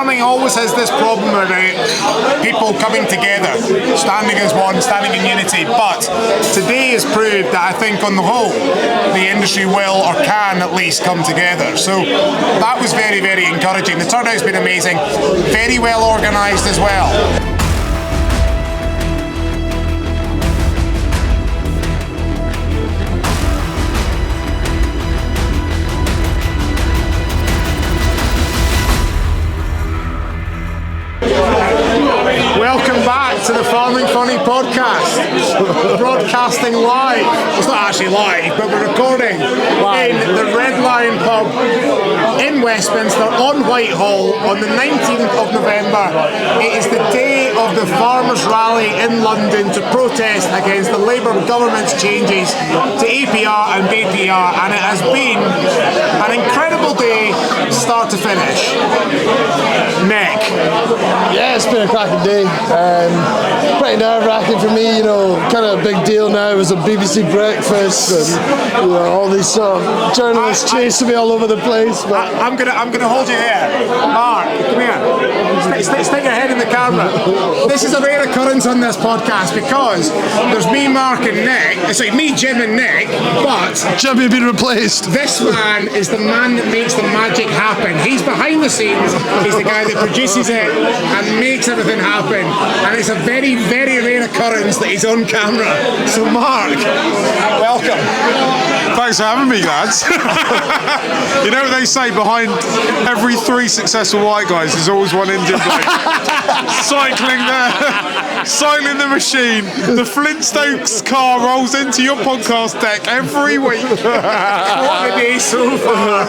farming always has this problem about people coming together, standing as one, standing in unity. But today has proved that I think on the whole, the industry will or can at least come together. So that was very, very encouraging. The turnout's been amazing, very well organised as well. Welcome back to the Farming Funny podcast. Broadcasting live. It's not actually live, but we're recording in the Red Lion pub in Westminster on Whitehall on the 19th of November. It is the day of the Farmers' Rally in London to protest against the Labour government's changes to APR and BPR, and it has been an incredible day start to finish. Nick. Yeah, it's been a cracking day. Pretty nerve-wracking for me, kind of a big deal now. It was a BBC breakfast and all these sort of journalists chasing me all over the place. But I'm gonna hold you here. Mark, come here. Stick your head in the camera. This is a rare occurrence on this podcast because there's me, Mark and Nick. It's like me, Jim and Nick, but Jimmy been replaced. This man is the man that makes the magic happen. He's behind the scenes. He's the guy that produces it and makes everything happen. And it's a very, very rare occurrence that he's on camera. So Mark, welcome. Thanks for having me, lads. You know what they say, behind every 3 successful white guys there's always one Indian bloke. Cycling the machine. The Flintstones car rolls into your podcast deck every week. What a day so far.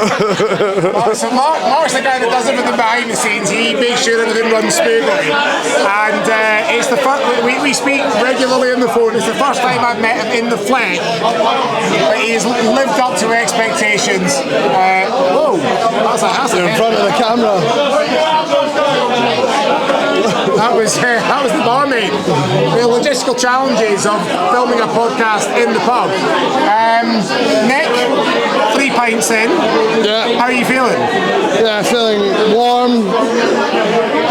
So Mark's the guy that does everything behind the scenes. He makes sure everything runs smoothly. And it's the first, we speak regularly on the phone. It's the first time I've met him in the flesh. But he's lived up to expectations. Whoa, that's You're in front of the camera. That was the barmaid. The logistical challenges of filming a podcast in the pub. Nick, 3 pints in. Yeah. How are you feeling? Yeah, feeling warm,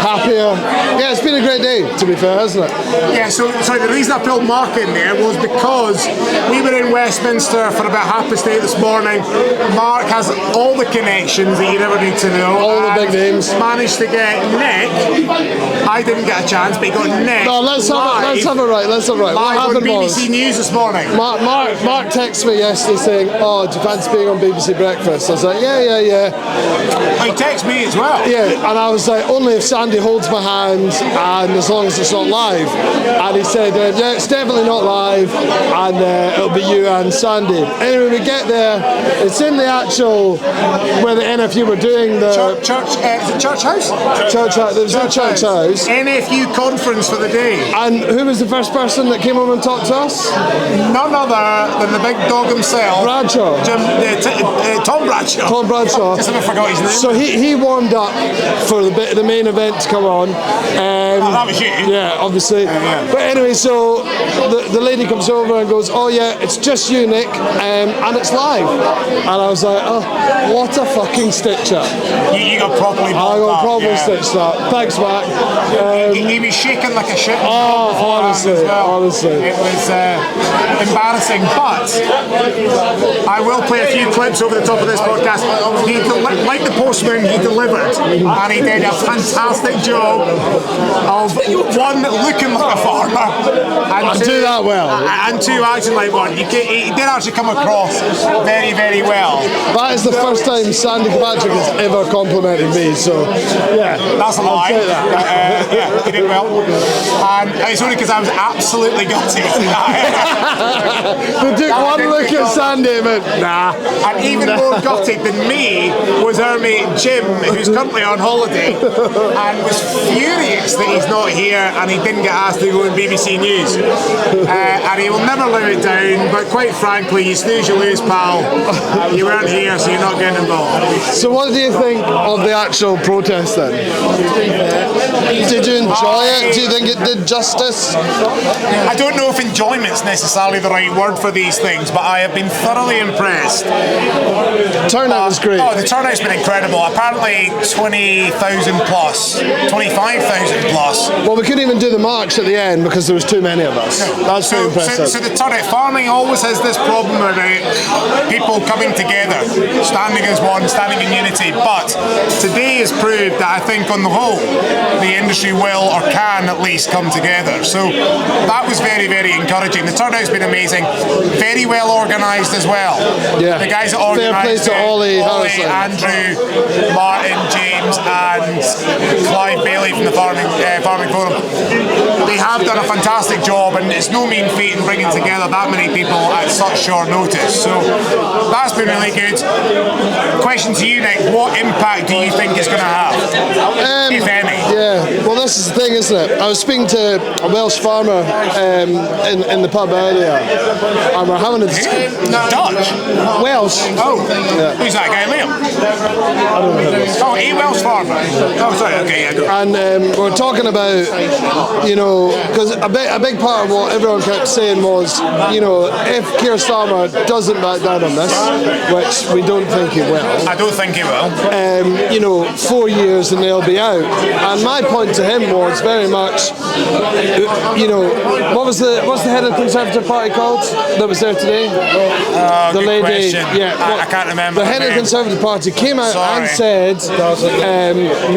happier. Yeah, it's been a great day, to be fair, hasn't it? Yeah, so the reason I pulled Mark in there was because we were in Westminster for about 8:30 this morning. Mark has all the connections that you never need to know. All the big names. Managed to get Nick. I didn't get a chance, but he got Nick. No, let's have it right. What Live on happened BBC was, News this morning. Mark texted me yesterday saying, "Oh, do you fancy being on BBC Breakfast?" I was like, yeah. He texted me as well. Yeah, and I was like, only if Sandy holds my hand and as long as it's not live. And he said, yeah, it's definitely not live, and it'll be you and Sandy. Anyway, we get there. It's in the actual where the NFU were doing the Church house. There was a church house. NFU conference for the day. And who was the first person that came over and talked to us? None other than the big dog himself, Bradshaw. Tom Bradshaw. Tom Bradshaw. Just haven't forgot his name. So he warmed up for the main event to come on. That was you. Yeah, obviously. Yeah. But anyway, so the lady comes over and goes, "Oh yeah, it's just you, Nick, and it's live." And I was like, "Oh, what a fucking stitch up!" You got properly. I got properly stitched up. Thanks, Mark. He was shaking like a shit. Honestly. It was embarrassing, but I will play a few clips over the top of this podcast. Like the postman, he delivered, and he did a fantastic job of one, looking like a farmer, and do that well, and 2, acting like one. He did actually come across very, very well. That is the first time Sandy Patrick has ever complimented me, so yeah, that's a lie. I'll say that. Yeah, he did well, and it's only because I was absolutely gutted. They took one look at Sandy and went, nah. And even more gutted than me was our mate Jim, who's currently on holiday, and was furious that he's not here and he didn't get asked to go on BBC News. And he will never live it down, but quite frankly, you snooze, you lose, pal. You weren't here, so you're not getting involved. So what do you think of the actual protest then? Did you enjoy it? Do you think it did justice? I don't know if enjoyment's necessarily the right word for these things, but I have been thoroughly impressed. Turnout was great. Oh, the turnout's been incredible. Apparently 20,000 plus, 25,000 plus. Well, we couldn't even do the march at the end because there was too many of us. That's so impressive. So the turnout, farming always has this problem about people coming together, standing as one, standing in unity. But today has proved that I think on the whole, the industry will or can at least come together. So that was very, very encouraging. The turnout's been amazing. Very well organised as well. Yeah. The guys that organised it, Ollie, Andrew, Martin, James and Clive Bailey from the Farming Forum. They have done a fantastic job, and it's no mean feat in bringing together that many people at such short notice. So that's been really good. Question to you, Nick, what impact do you think it's going to have, if any? Yeah, well, this is the thing, isn't it? I was speaking to a Welsh farmer in the pub earlier, and we're having a Dutch? Welsh. Oh, yeah. Who's that guy, Liam? I don't know who it is. Oh, a Welsh farmer. Oh, sorry, okay, yeah, go. And we're talking about, because a big part of what everyone kept saying was, if Keir Starmer doesn't back down on this, which we don't think he will. I don't think he will. 4 years and they'll be out. And my point to him was very much, what's the head of the Conservative Party called that was there today? The lady. Question. Yeah, I can't remember. The head of the Conservative Party came out and said,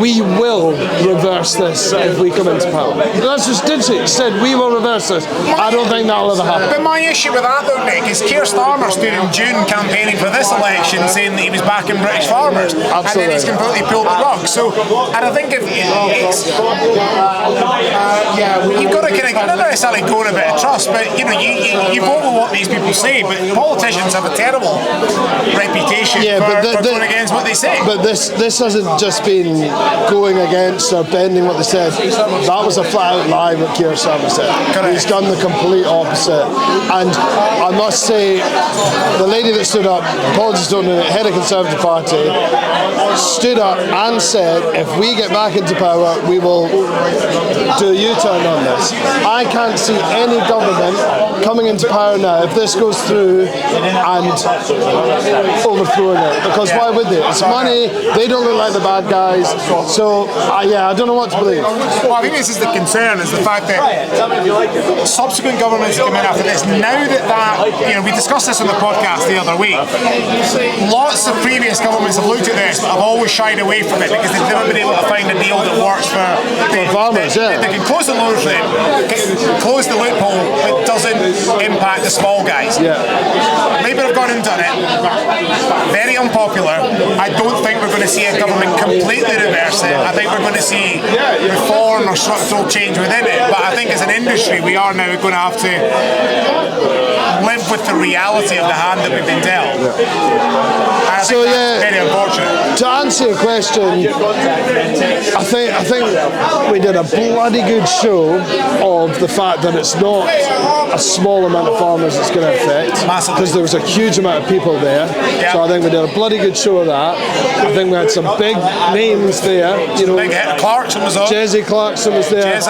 we will reverse this if we come into power. That's just did she? She said, we will reverse this. I don't think that'll ever happen. But my issue with that though, Nick, is Keir Starmer stood in June campaigning for this election saying that he was backing British farmers. Absolutely. And then he's completely pulled the rug. So, and I think if it's, you've got to kind of, not necessarily go in a bit of trust, but you vote with what these people say, but politicians have a terrible reputation for going against what they say. But this hasn't just been going against or bending what they said. That was a flat out lie what Keir Starmer said. Correct. He's done the complete opposite. And I must say, the lady that stood up, apologies to the head of the Conservative Party, stood up and said, if we get back into power, we will do a U-turn on this. I can't see any government coming into power now, if this goes through, and overthrowing it. Because why would they? It's money, they don't look like the bad guys. So, I don't know what to believe. Well, I think this is the concern, is the fact that subsequent governments come in after this. Now that we discussed this on the podcast the other week, lots of previous governments have looked at this, but have always shied away from it because they've never been able to find a deal that works for farmers. They can close the load for them, close the loophole, but doesn't impact the small guys. Yeah. Labour have gone and done it. Very unpopular. I don't think we're going to see a government completely reverse it. I think we're going to see reform or structural change within it. But I think as an industry, we are now going to have to live with the reality of the hand that we've been dealt. So yeah, very unfortunate. To answer your question, I think we did a bloody good show of the fact that it's not a small amount of farmers it's going to affect, because there was a huge amount of people there. Yeah. So I think we did a bloody good show of that. I think we had some big names there. Big Clarkson was on. Jesse Clarkson was there.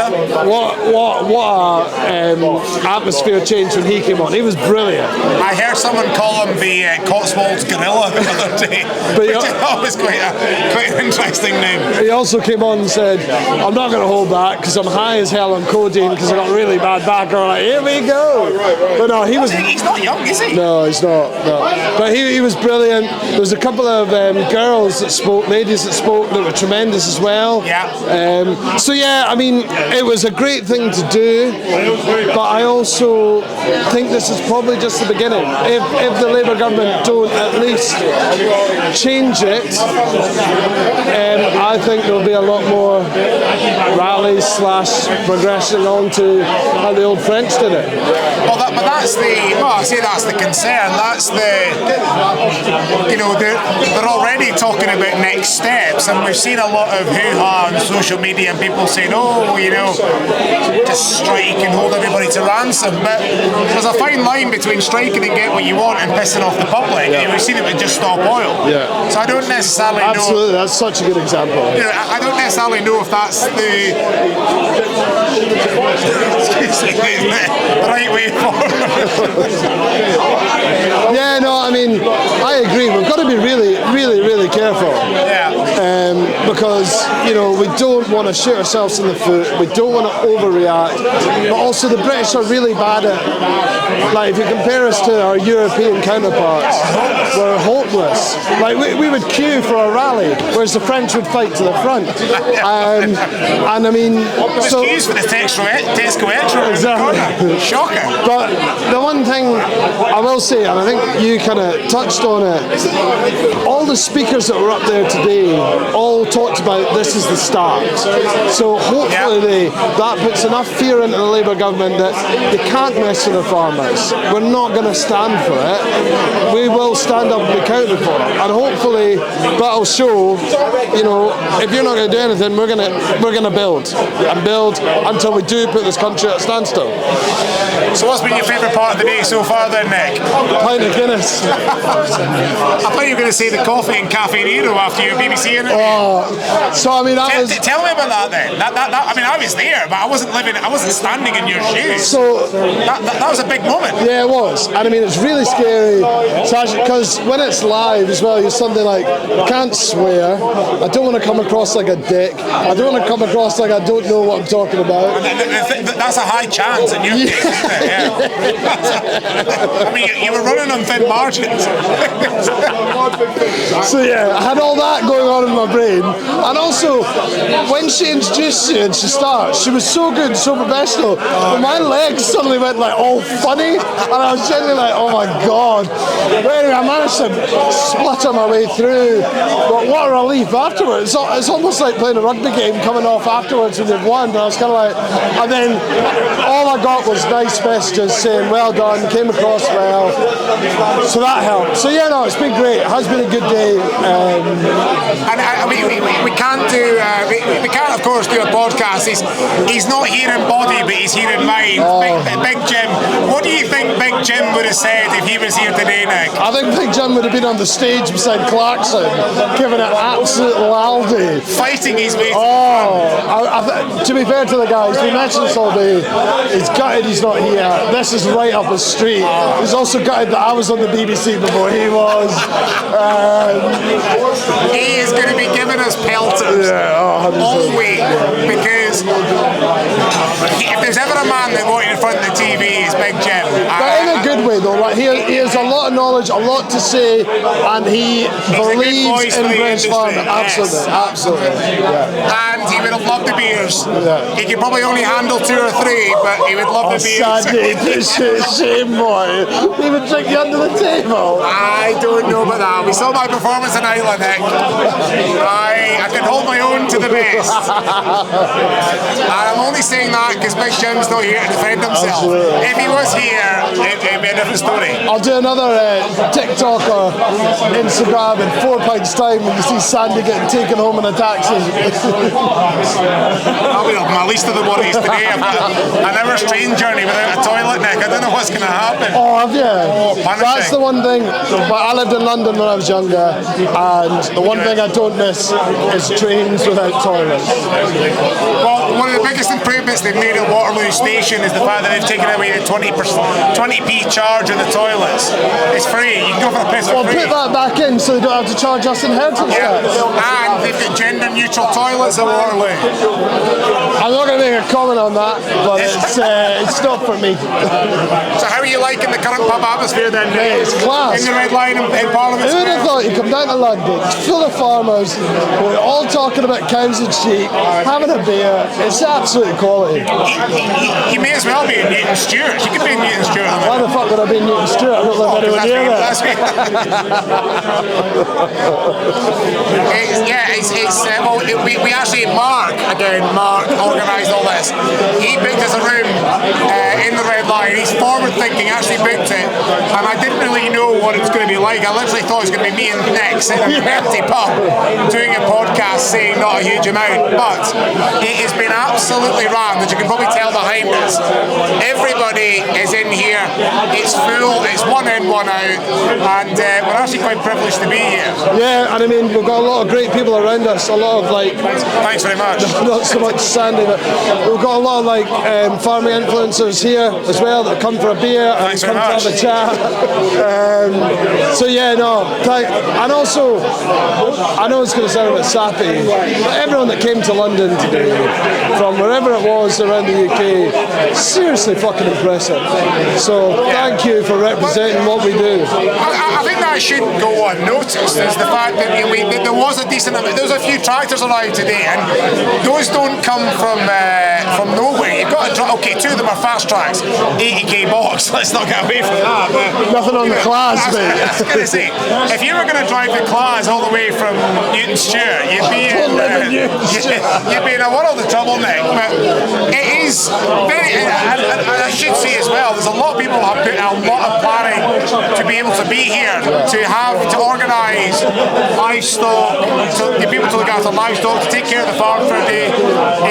What atmosphere change when he came on. He was brilliant. I heard someone call him the Cotswolds Gorilla the other day, which is always quite an interesting name. He also came on and said, I'm not going to hold back because I'm high as hell on codeine because I got really bad back. I'm like, here we go. But no, he was... He's not young, is he? No, he's not. No. But he was brilliant. There was a couple of girls that spoke, ladies that spoke that were tremendous as well. Yeah. So yeah, I mean, it was a great thing to do, but I also think this is probably just the beginning. If the Labour government don't at least change it, I think there'll be a lot more rallies / progression onto how the old French did it. Well, that's the concern. That's they're already talking about next steps, and we've seen a lot of hoo-ha on social media and people saying, just strike and hold everybody to ransom. But there's a fine line between striking and get what you want and pissing off the public. Yeah. We've seen it with Just Stop Oil. Yeah. So I don't necessarily know. Absolutely, that's such a good example. I don't necessarily know if that's the right way forward. Yeah, no, I mean, I agree. We've got to be really, really, really careful. Yeah. Because, we don't want to shoot ourselves in the foot. We don't want to overreact. But also the British are really bad at, like, if you compare us to our European counterparts, we're hopeless. Like, we would queue for a rally, whereas the French would fight to the front. And I mean... Queues for the Tesco Extra. Exactly. Shocking. But the one thing I will say, and I think you kind of touched on it, all the speakers that were up there today all talked about this is the start. So hopefully that puts enough fear into the Labour government that they can't mess with the farmers. We're not going to stand for it. We will stand up and be counted for it. And hopefully that'll show, if you're not going to do anything, we're going to build and build until we do put this country at a standstill. So what's been your favourite part of the day so far then, Nick? Pint of Guinness. I thought you were going to say the coffee and Cafe Nero after your BBC interview. So I mean, that was... Tell me about that then. I mean, I was there, but I wasn't standing in your shoes. So that was a big moment. Yeah, it was. And I mean, it's really scary. Because when it's live as well, you're something like, I can't swear. I don't want to come across like a dick. I don't want to come across like I don't know what I'm talking about. That's a high chance in your case, isn't it? Yeah. I mean, you were running on thin margins. So yeah, I had all that going on in my brain. And also, when she introduced you and she starts, she was so good, so professional. But my legs suddenly went like all funny, and I was genuinely like, oh my god. But anyway, I managed to splutter my way through. But what a relief afterwards. It's almost like playing a rugby game coming off afterwards when you've won. And I was kind of like, and then all I got was nice messages saying, well done, came across well. So that helped. So yeah, no, it's been great. It has been a good day. And we can't of course do a podcast. He's not here in body, but he's here in mind. Big Jim. What do you think Big Jim would have said if he was here today, Nick? I think Big Jim would have been on the stage beside Clarkson, giving it absolute laldy. Fighting his way. To be fair to the guys, we mentioned this all day. He's gutted he's not here. This is right up his street. He's also gutted that I was on the BBC before he was. He is going to be giving us pelters all week, because if there's ever a man that wanted in front of the TV, it's Big Jim. But in a good way though, like he has a lot of knowledge, a lot to say, and he believes in British farming. Absolutely, absolutely. Yeah. And he would have loved the beers. Yeah. He could probably only handle 2 or 3, but he would love the beers. Sandy, shame boy. He would drink you under the table. I don't know about that. We saw my performance in Ireland, Nick. I can hold my own to the best. And I'm only saying that because Big Jim's not here to defend himself. Absolutely. If he was here, it'd be a different story. I'll do another TikTok or Instagram in 4 pints time when you see Sandy getting taken home in a taxi. I'll be on my least of the worries today. I've got an hour's train journey without a toilet, Nick. I don't know what's going to happen. Oh, have you? Punishing. That's the one thing. I lived in London when I was younger, and the one thing I don't miss is trains without toilets. Well, one of the biggest improvements they've made at Waterloo Station is the fact that they've taken away the 20p charge on the toilets. It's free. You can go for a piss for free. Put that back in so they don't have to charge us inheritance tax. And they've got gender-neutral toilets at Waterloo. I'm not going to make a comment on that, but it's not for me. So how are you liking the current pub atmosphere then? Hey, it's class. In the Red Line in Parliament Who would have thought you come down to London, full of farmers, who are all talking about cows and sheep, having a beer, It's absolute quality. You may as well be in Newton Stewart. You could be in Newton Stewart. Why the fuck would I be in Newton Stewart? I don't live anywhere near there. We actually, Mark organised all this. He booked us a room in the Red Lion. He's forward thinking, actually booked it, and I didn't really know what it was going to be like. I literally thought it was going to be me and Nick sitting in an empty pub doing a podcast saying not a huge amount, but it has been absolutely rammed, as you can probably tell behind us. Everybody is in here, it's full, it's one in, one out, and we're actually quite privileged to be here. Yeah, and I mean, we've got a lot of great people around us, a lot of like... Thanks very much. Not so much Sandy, but we've got a lot of like farming influencers here as well that come for a beer and come to have a chat. So yeah, no, and also, I know it's going to sound a bit sappy, but everyone that came to London today, from wherever it was around the UK, seriously fucking impressive. So thank you for representing what we do. I think that should go unnoticed, is the fact that there was a decent amount, there was a few tractors around today, and those don't come from nowhere. You've got okay, two of them are fast tracks, 80k box, let's not get away from that. But, nothing on the class, mate. I was going to say, if you were going to drive the class all the way from Newton Stewart, you'd be in a world of trouble, Nick. But it is very, and I should say as well, there's a lot of people who have put a lot of planning to be able to be here, to organise livestock, to be able to look after livestock, to take care of the farm for a day.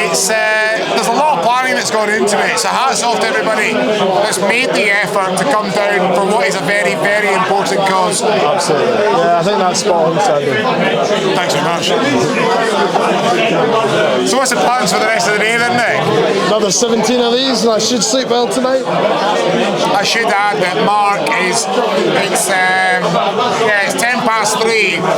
It's there's a lot of planning that's gone into it. So hats off to everybody that's made the effort to come down for what is a very, very important cause. Absolutely. Yeah, I think that's spot on, Sandy. Thanks very much. So what's the plans for the rest of the day then, Nick? Another 17 of these and I should sleep well tonight. I should add that Mark it's 3:10.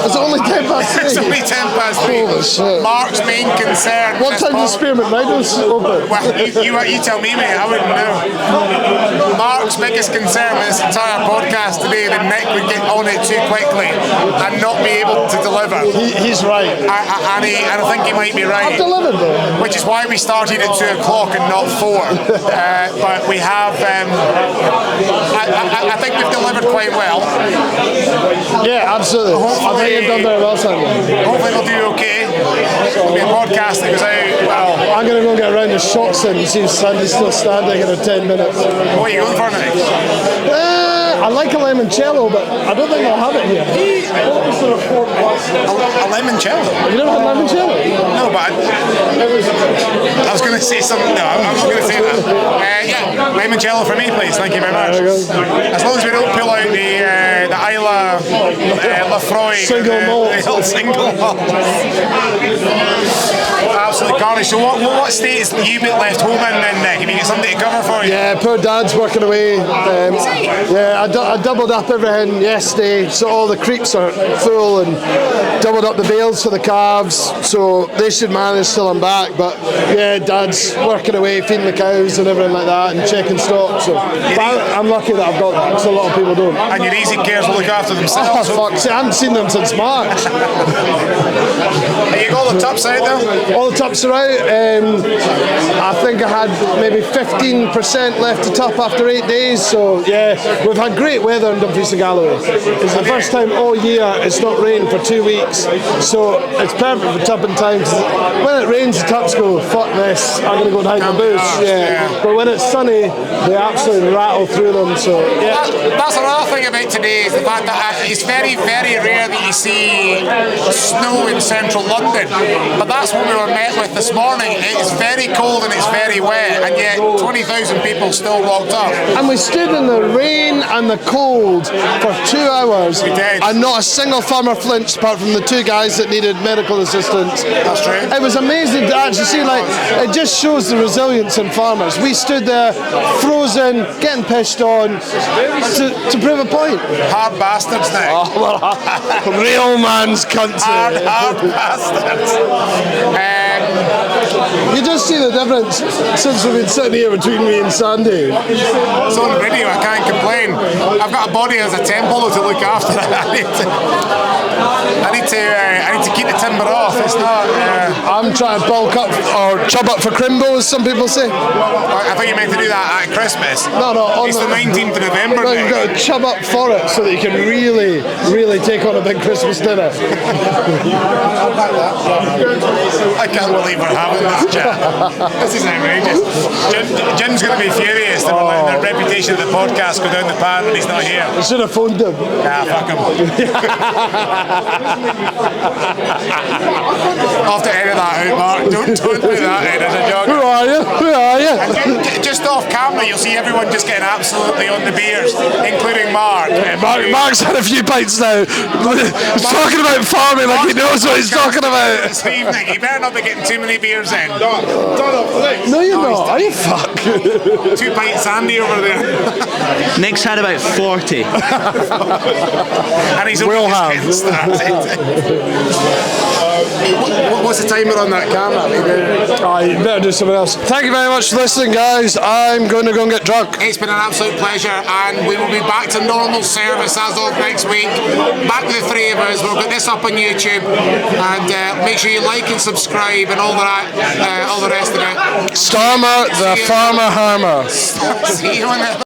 It's only 3:10. It's only 3:10. Holy shit. Mark's main concern. What time does Spearmint Meadows open? Well, you tell me, mate. I wouldn't know. Mark's biggest concern with this entire podcast today that Nick would get on it too quickly and not be able to deliver. He's right. And I think he might be right. I've delivered though. Which is why we started at 2 o'clock and not 4. But we have. I think we've delivered quite well. Yeah, absolutely. I think you've done very well, Sandy. Hopefully we'll do okay. It'll be a podcast that goes out well. I'm going to go get around the shots in and see if Sandy's still standing in 10 minutes. What are you going for now? I like a limoncello, but I don't think I'll have it here. What was the report? A limoncello? You never had limoncello? No, but I was going to say something. No, I'm not going to say that. Yeah, limoncello for me, please. Thank you very much. As long as we don't pull out the Isla Lafroy single malt. The old single malt. Absolutely garnish. So what states have you been left home in then, Nick? Have you got something to cover for you? Yeah, poor Dad's working away. Yeah, I doubled up everything yesterday, so all the creeps are full, and doubled up the bales for the calves, so they should manage till I'm back. But yeah, Dad's working away, feeding the cows and everything like that, and checking stock. So I'm lucky that I've got that, because a lot of people don't. And your easy cares will look after themselves. Oh, fuck, see, I haven't seen them since March. Have you got all the tups out there? All the tups are out. I think I had maybe 15% left to tup after 8 days, so yeah, we've had great weather in Dumfries and Galloway. It's the first time all year it's not rained for 2 weeks, so it's perfect for tupping time. When it rains, the tups go, fuck this, I'm going to go and hide in the bush. Yeah. But when it's sunny, they absolutely rattle through them. So yeah. That's another thing about today, is the fact that it's very, very rare that you see snow in central London. But that's what we were met with this morning. It's very cold and it's very wet, and yet 20,000 people still rocked up. And we stood in the rain and the cold for 2 hours, and not a single farmer flinched apart from the 2 guys that needed medical assistance. That's true. It was amazing to actually see, like, it just shows the resilience in farmers. We stood there, frozen, getting pissed on, to prove a point. Hard bastards now. Oh, well, real man's country. Hard bastards. You just see the difference since we've been sitting here between me and Sandy? It's on video, I can't complain. I've got a body as a temple to look after. I need to keep the timber off. It's not. I'm trying to bulk up or chub up for Crimbo, as some people say. I think you meant to do that at Christmas. No. It's the 19th of November. No, you've got to chub up for it so that you can really, really take on a big Christmas dinner. I can't believe we're having this chat. This is outrageous. Jim's going to be furious that we're letting the reputation of the podcast go down the pan when he's not here. I should have phoned him. Ah, fuck him. I'll have to edit that out, Mark. Don't put that in as a joke. Who are you? Just off camera, you'll see everyone just getting absolutely on the beers, including Mark. Mark's had a few pints now. He's talking about farming like he knows what he's talking about. This evening, you better not be getting too many beers in. No, you're not. Are you fuck? 2 pints Sandy over there. Nick's had about 40. And he's only just getting started. What's the timer on that camera? You better do something else. Thank you very much for listening, guys. I'm going to go and get drunk. It's been an absolute pleasure, and we will be back to normal service as of next week. Back to the three of us. We'll get this up on YouTube, and make sure you like and subscribe and all the rest of it. Stormer, the farmer harmer. See you on the